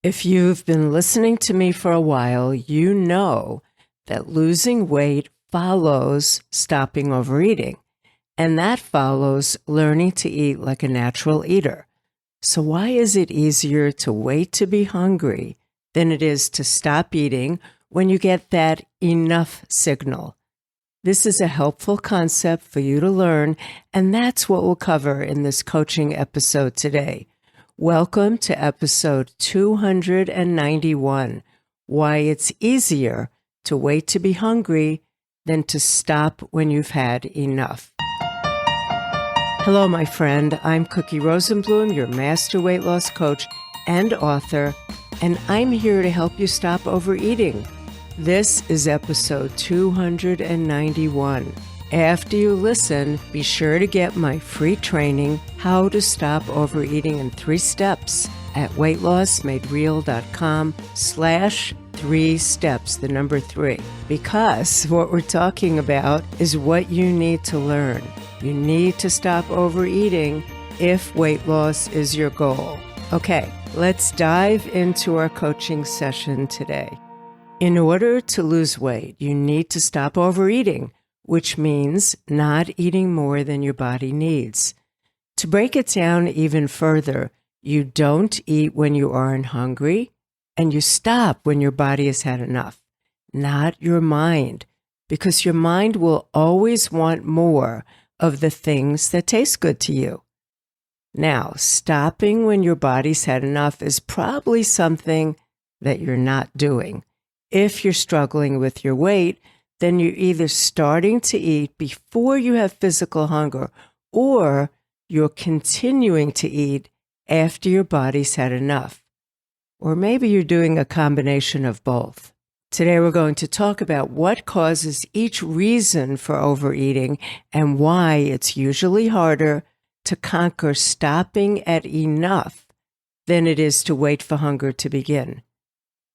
If you've been listening to me for a while, you know that losing weight follows stopping overeating, and that follows learning to eat like a natural eater. So why is it easier to wait to be hungry than it is to stop eating when you get that enough signal? This is a helpful concept for you to learn, and that's what we'll cover in this coaching episode today. Welcome to episode 291, Why It's Easier to Wait to Be Hungry Than to Stop When You've Had Enough. Hello, my friend. I'm Cookie Rosenblum, your master weight loss coach and author, and I'm here to help you stop overeating. This is episode 291. After you listen, be sure to get my free training, How to Stop Overeating in 3 Steps, at weightlossmadreal.com/3 steps, the number 3. Because what we're talking about is what you need to learn. You need to stop overeating if weight loss is your goal. Okay, let's dive into our coaching session today. In order to lose weight, you need to stop overeating, which means not eating more than your body needs. To break it down even further, you don't eat when you aren't hungry, and you stop when your body has had enough, not your mind, because your mind will always want more of the things that taste good to you. Now, stopping when your body's had enough is probably something that you're not doing. If you're struggling with your weight, then you're either starting to eat before you have physical hunger, or you're continuing to eat after your body's had enough. Or maybe you're doing a combination of both. Today we're going to talk about what causes each reason for overeating and why it's usually harder to conquer stopping at enough than it is to wait for hunger to begin.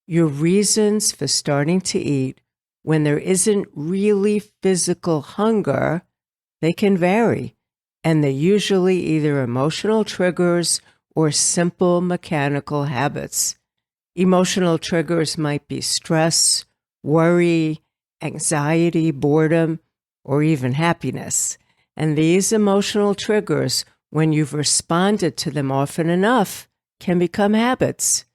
Your reasons for starting to eat when there isn't really physical hunger, they can vary, and they're usually either emotional triggers or simple mechanical habits. Emotional triggers might be stress, worry, anxiety, boredom, or even happiness. And these emotional triggers, when you've responded to them often enough, can become habits.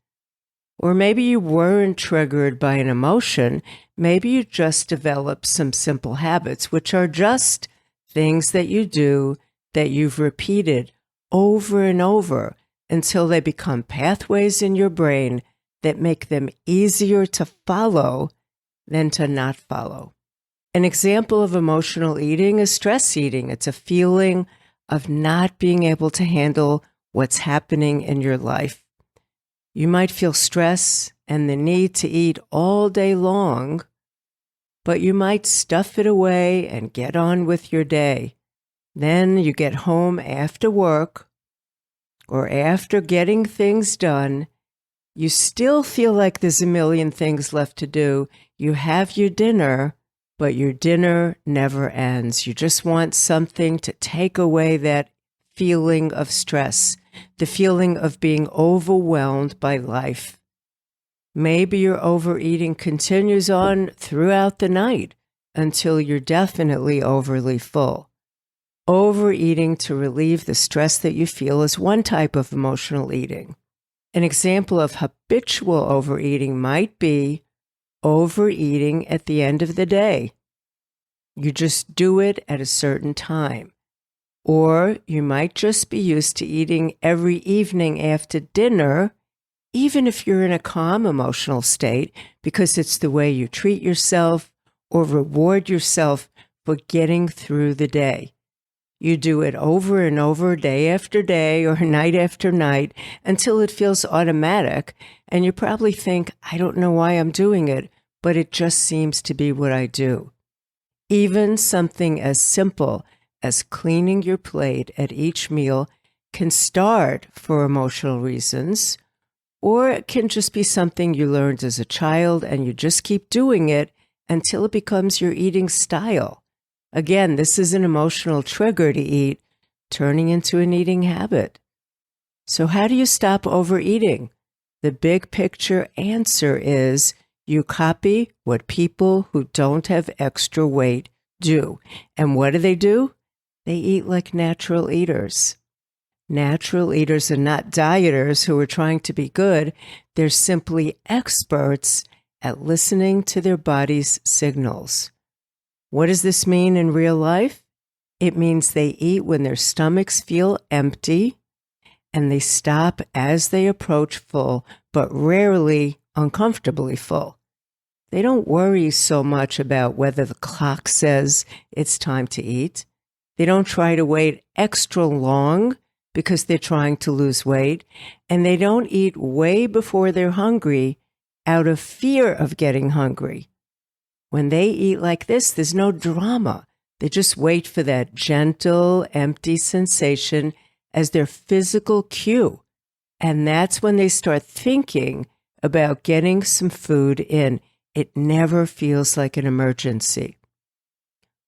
Or maybe you weren't triggered by an emotion. Maybe you just developed some simple habits, which are just things that you do that you've repeated over and over until they become pathways in your brain that make them easier to follow than to not follow. An example of emotional eating is stress eating. It's a feeling of not being able to handle what's happening in your life. You might feel stress and the need to eat all day long, but you might stuff it away and get on with your day. Then you get home after work or after getting things done. You still feel like there's a million things left to do. You have your dinner, but your dinner never ends. You just want something to take away that feeling of stress, the feeling of being overwhelmed by life. Maybe your overeating continues on throughout the night until you're definitely overly full. Overeating to relieve the stress that you feel is one type of emotional eating. An example of habitual overeating might be overeating at the end of the day. You just do it at a certain time. Or you might just be used to eating every evening after dinner, even if you're in a calm emotional state, because it's the way you treat yourself or reward yourself for getting through the day. You do it over and over, day after day or night after night, until it feels automatic, and you probably think, I don't know why I'm doing it, but it just seems to be what I do. Even something as simple as cleaning your plate at each meal can start for emotional reasons, or it can just be something you learned as a child and you just keep doing it until it becomes your eating style. Again, this is an emotional trigger to eat, turning into an eating habit. So how do you stop overeating? The big picture answer is you copy what people who don't have extra weight do. And what do? They eat like natural eaters. Natural eaters are not dieters who are trying to be good. They're simply experts at listening to their body's signals. What does this mean in real life? It means they eat when their stomachs feel empty, and they stop as they approach full, but rarely uncomfortably full. They don't worry so much about whether the clock says it's time to eat. They don't try to wait extra long because they're trying to lose weight, and they don't eat way before they're hungry out of fear of getting hungry. When they eat like this, there's no drama. They just wait for that gentle, empty sensation as their physical cue. And that's when they start thinking about getting some food in. It never feels like an emergency.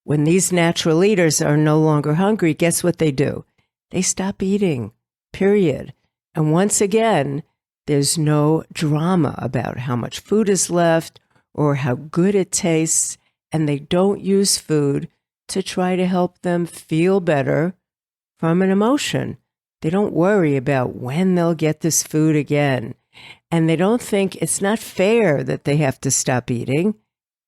When these natural eaters are no longer hungry, guess what they do? They stop eating, period. And once again, there's no drama about how much food is left or how good it tastes, and they don't use food to try to help them feel better from an emotion. They don't worry about when they'll get this food again, and they don't think it's not fair that they have to stop eating.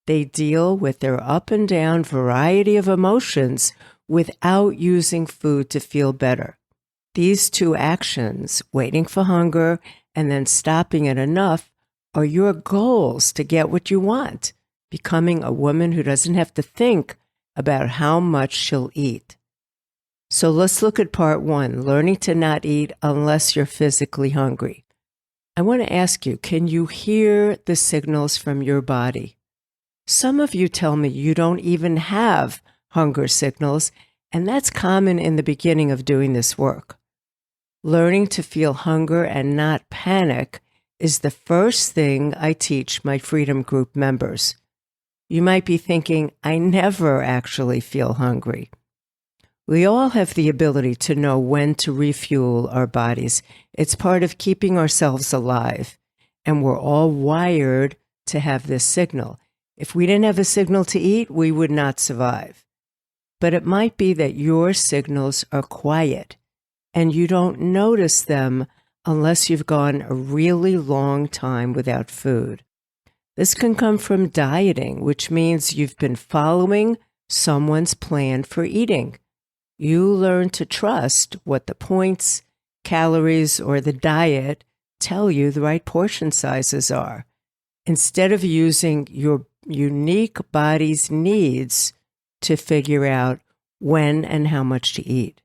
They deal with their up and down variety of emotions without using food to feel better. These two actions, waiting for hunger and then stopping at enough, are your goals to get what you want, becoming a woman who doesn't have to think about how much she'll eat. So let's look at part 1, learning to not eat unless you're physically hungry. I want to ask you, can you hear the signals from your body? Some of you tell me you don't even have hunger signals, and that's common in the beginning of doing this work. Learning to feel hunger and not panic is the first thing I teach my Freedom Group members. You might be thinking, I never actually feel hungry. We all have the ability to know when to refuel our bodies. It's part of keeping ourselves alive, and we're all wired to have this signal. If we didn't have a signal to eat, we would not survive. But it might be that your signals are quiet, and you don't notice them unless you've gone a really long time without food. This can come from dieting, which means you've been following someone's plan for eating. You learn to trust what the points, calories, or the diet tell you the right portion sizes are, instead of using your unique body's needs to figure out when and how much to eat.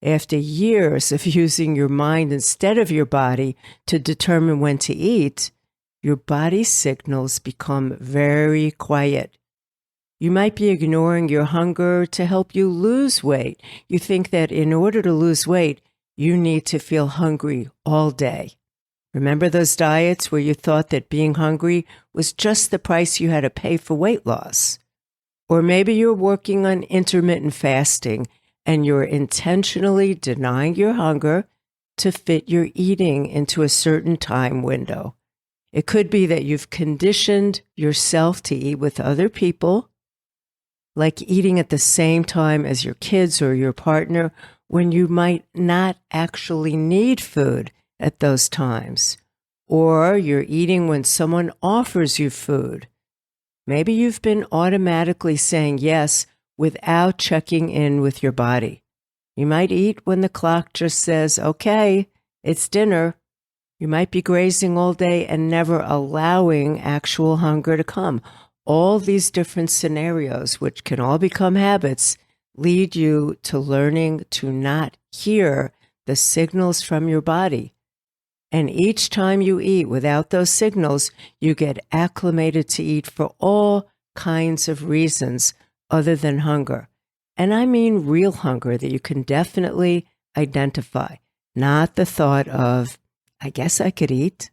After years of using your mind instead of your body to determine when to eat, your body's signals become very quiet. You might be ignoring your hunger to help you lose weight. You think that in order to lose weight, you need to feel hungry all day. Remember those diets where you thought that being hungry was just the price you had to pay for weight loss? Or maybe you're working on intermittent fasting and you're intentionally denying your hunger to fit your eating into a certain time window. It could be that you've conditioned yourself to eat with other people, like eating at the same time as your kids or your partner, when you might not actually need food at those times. Or you're eating when someone offers you food. Maybe you've been automatically saying yes without checking in with your body. You might eat when the clock just says, okay, it's dinner. You might be grazing all day and never allowing actual hunger to come. All these different scenarios, which can all become habits, lead you to learning to not hear the signals from your body. And each time you eat without those signals, you get acclimated to eat for all kinds of reasons other than hunger. And I mean real hunger that you can definitely identify, not the thought of, I guess I could eat.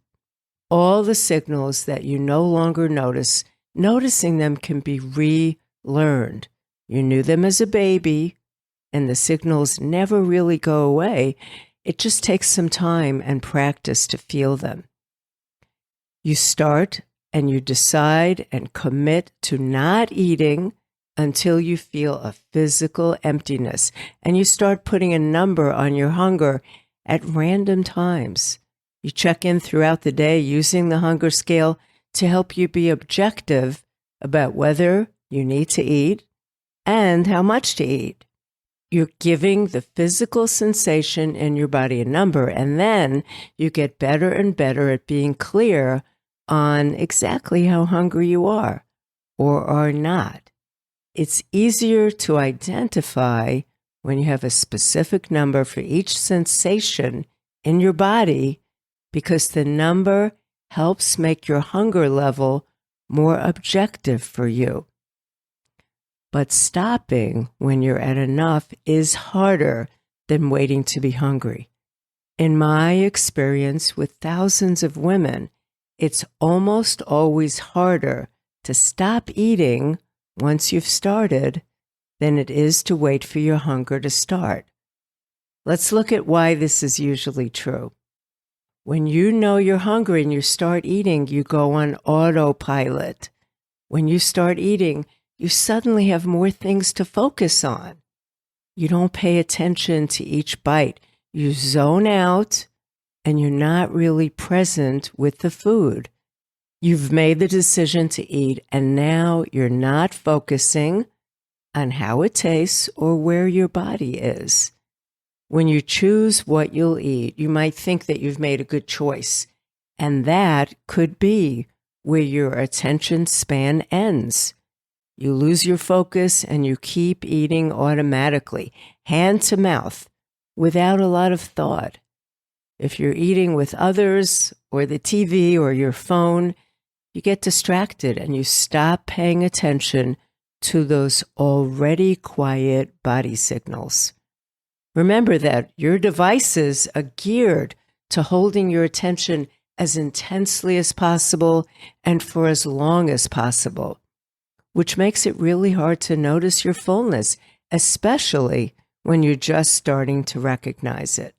All the signals that you no longer notice, noticing them can be relearned. You knew them as a baby, and the signals never really go away. It just takes some time and practice to feel them. You start and you decide and commit to not eating until you feel a physical emptiness. And you start putting a number on your hunger at random times. You check in throughout the day using the hunger scale to help you be objective about whether you need to eat and how much to eat. You're giving the physical sensation in your body a number, and then you get better and better at being clear on exactly how hungry you are or are not. It's easier to identify when you have a specific number for each sensation in your body because the number helps make your hunger level more objective for you. But stopping when you're at enough is harder than waiting to be hungry. In my experience with thousands of women, it's almost always harder to stop eating once you've started than it is to wait for your hunger to start. Let's look at why this is usually true. When you know you're hungry and you start eating, you go on autopilot. When you start eating, you suddenly have more things to focus on. You don't pay attention to each bite. You zone out and you're not really present with the food. You've made the decision to eat and now you're not focusing on how it tastes or where your body is. When you choose what you'll eat, you might think that you've made a good choice, and that could be where your attention span ends. You lose your focus and you keep eating automatically, hand to mouth, without a lot of thought. If you're eating with others or the TV or your phone, you get distracted and you stop paying attention to those already quiet body signals. Remember that your devices are geared to holding your attention as intensely as possible and for as long as possible, which makes it really hard to notice your fullness, especially when you're just starting to recognize it.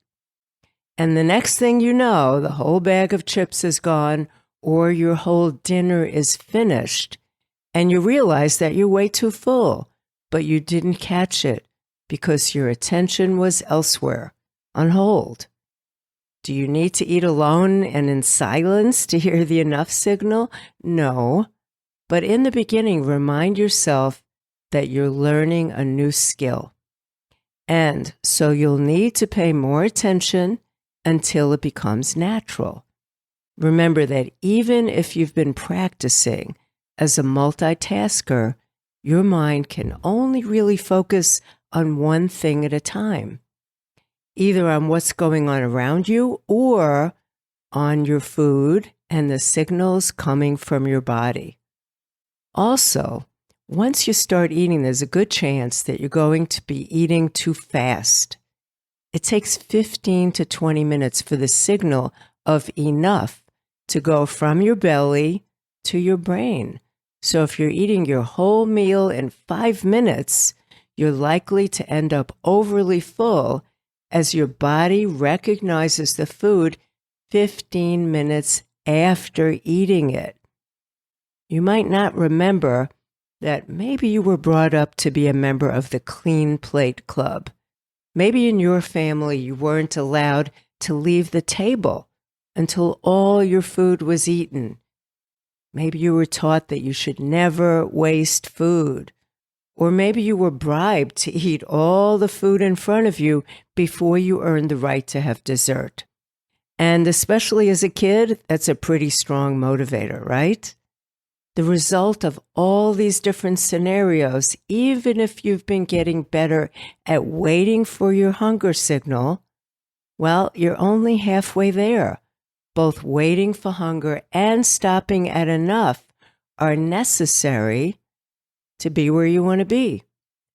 And the next thing you know, the whole bag of chips is gone or your whole dinner is finished, and you realize that you're way too full, but you didn't catch it because your attention was elsewhere, on hold. Do you need to eat alone and in silence to hear the enough signal? No. But in the beginning, remind yourself that you're learning a new skill. And so you'll need to pay more attention until it becomes natural. Remember that even if you've been practicing as a multitasker, your mind can only really focus on one thing at a time, either on what's going on around you or on your food and the signals coming from your body. Also, once you start eating, there's a good chance that you're going to be eating too fast. It takes 15 to 20 minutes for the signal of enough to go from your belly to your brain. So if you're eating your whole meal in 5 minutes, you're likely to end up overly full as your body recognizes the food 15 minutes after eating it. You might not remember that maybe you were brought up to be a member of the Clean Plate Club. Maybe in your family you weren't allowed to leave the table until all your food was eaten. Maybe you were taught that you should never waste food. Or maybe you were bribed to eat all the food in front of you before you earned the right to have dessert. And especially as a kid, that's a pretty strong motivator, right? The result of all these different scenarios, even if you've been getting better at waiting for your hunger signal, well, you're only halfway there. Both waiting for hunger and stopping at enough are necessary to be where you want to be.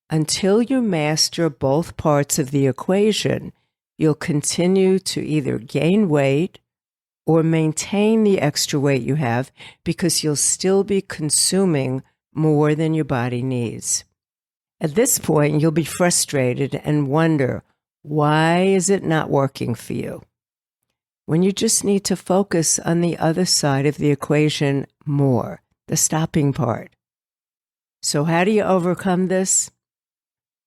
Until you master both parts of the equation, you'll continue to either gain weight or maintain the extra weight you have because you'll still be consuming more than your body needs. At this point, you'll be frustrated and wonder, why is it not working for you? when you just need to focus on the other side of the equation more, the stopping part. So how do you overcome this?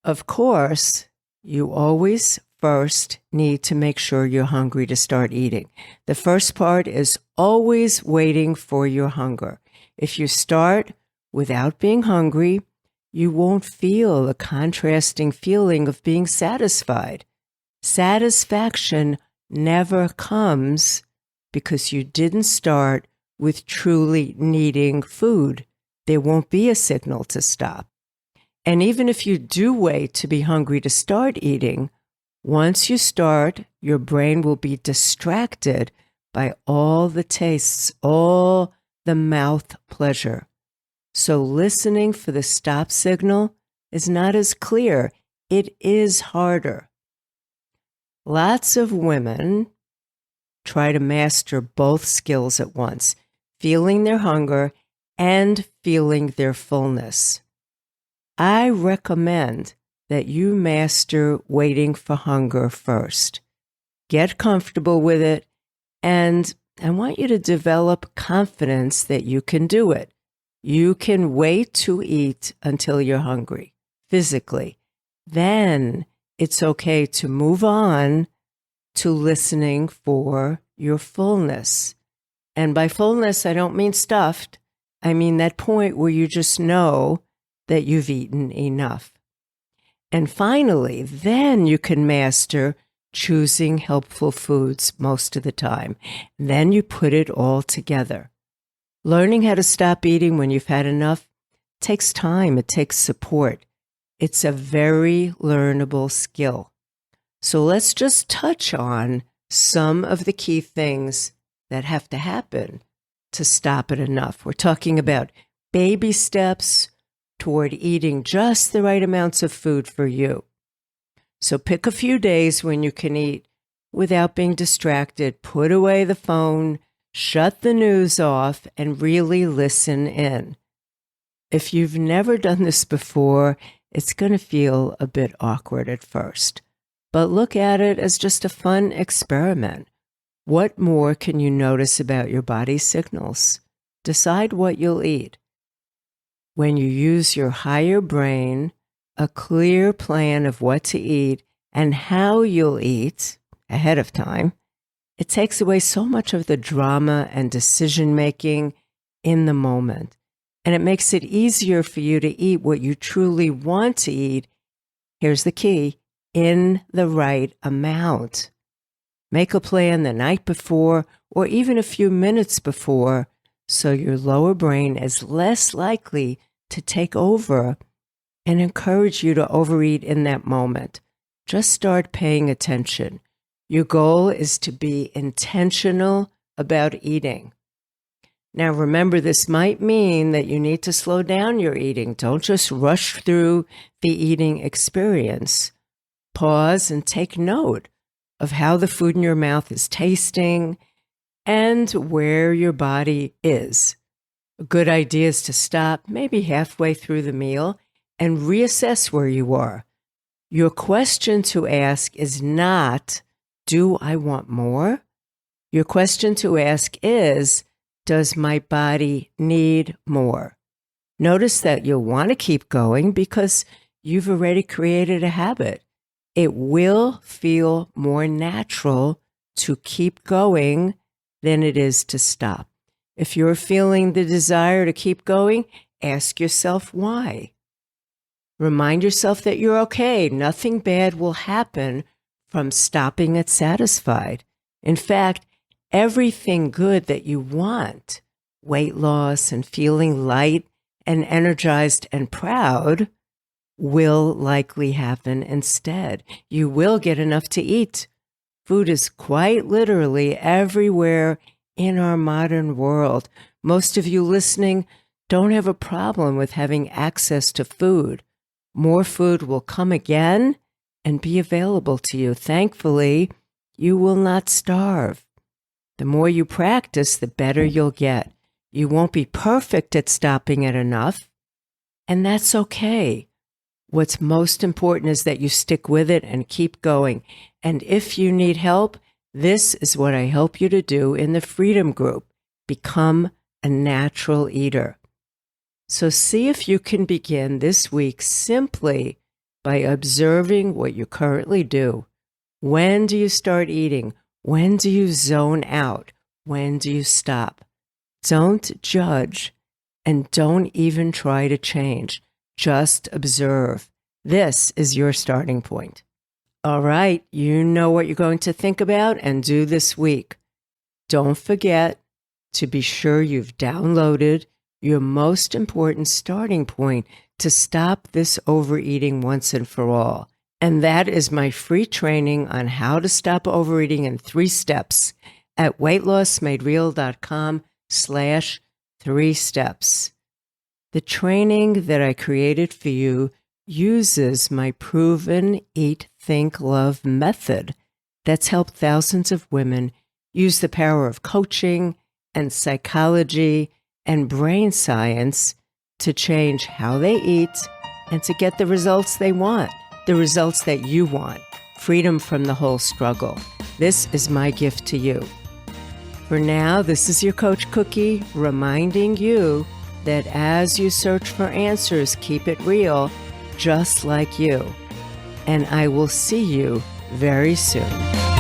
Of course, you always first need to make sure you're hungry to start eating. The first part is always waiting for your hunger. If you start without being hungry, you won't feel the contrasting feeling of being satisfied. Satisfaction never comes because you didn't start with truly needing food. There won't be a signal to stop. And even if you do wait to be hungry to start eating, once you start, your brain will be distracted by all the tastes, all the mouth pleasure. So listening for the stop signal is not as clear. It is harder. Lots of women try to master both skills at once, feeling their hunger and feeling their fullness. I recommend that you master waiting for hunger first. Get comfortable with it, and I want you to develop confidence that you can do it. You can wait to eat until you're hungry, physically. Then it's okay to move on to listening for your fullness. And by fullness, I don't mean stuffed. I mean that point where you just know that you've eaten enough. And finally, then you can master choosing helpful foods most of the time. Then you put it all together. Learning how to stop eating when you've had enough takes time. It takes support. It's a very learnable skill. So let's just touch on some of the key things that have to happen to stop it enough. We're talking about baby steps toward eating just the right amounts of food for you. So pick a few days when you can eat without being distracted. Put away the phone, shut the news off, and really listen in. If you've never done this before, it's going to feel a bit awkward at first. But look at it as just a fun experiment. What more can you notice about your body's signals? Decide what you'll eat. When you use your higher brain, a clear plan of what to eat and how you'll eat ahead of time, it takes away so much of the drama and decision-making in the moment. And it makes it easier for you to eat what you truly want to eat. Here's the key: in the right amount. Make a plan the night before or even a few minutes before so your lower brain is less likely to take over and encourage you to overeat in that moment. Just start paying attention. Your goal is to be intentional about eating. Now, remember, this might mean that you need to slow down your eating. Don't just rush through the eating experience. Pause and take note of how the food in your mouth is tasting and where your body is. A good idea is to stop maybe halfway through the meal and reassess where you are. Your question to ask is not, do I want more? Your question to ask is, does my body need more? Notice that you'll want to keep going because you've already created a habit. It will feel more natural to keep going than it is to stop. If you're feeling the desire to keep going, ask yourself why. Remind yourself that you're okay. Nothing bad will happen from stopping at satisfied. In fact, everything good that you want, weight loss and feeling light and energized and proud, will likely happen instead. You will get enough to eat. Food is quite literally everywhere in our modern world. Most of you listening don't have a problem with having access to food. More food will come again and be available to you. Thankfully, you will not starve. The more you practice, the better you'll get. You won't be perfect at stopping at enough, and that's okay. What's most important is that you stick with it and keep going. And if you need help, This is what I help you to do in the Freedom Group. Become a natural eater. So see if you can begin this week simply by observing what you currently do. When do you start eating? When do you zone out? When do you stop? Don't judge and don't even try to change. Just observe. This is your starting point. All right, you know what you're going to think about and do this week. Don't forget to be sure you've downloaded your most important starting point to stop this overeating once and for all. And that is my free training on how to stop overeating in 3 steps at weightlossmadereal.com/3steps. The training that I created for you uses my proven Eat, Think, Love method that's helped thousands of women use the power of coaching and psychology and brain science to change how they eat and to get the results they want, the results that you want, freedom from the whole struggle. This is my gift to you. For now, this is your Coach Cookie reminding you that as you search for answers, keep it real, just like you. And I will see you very soon.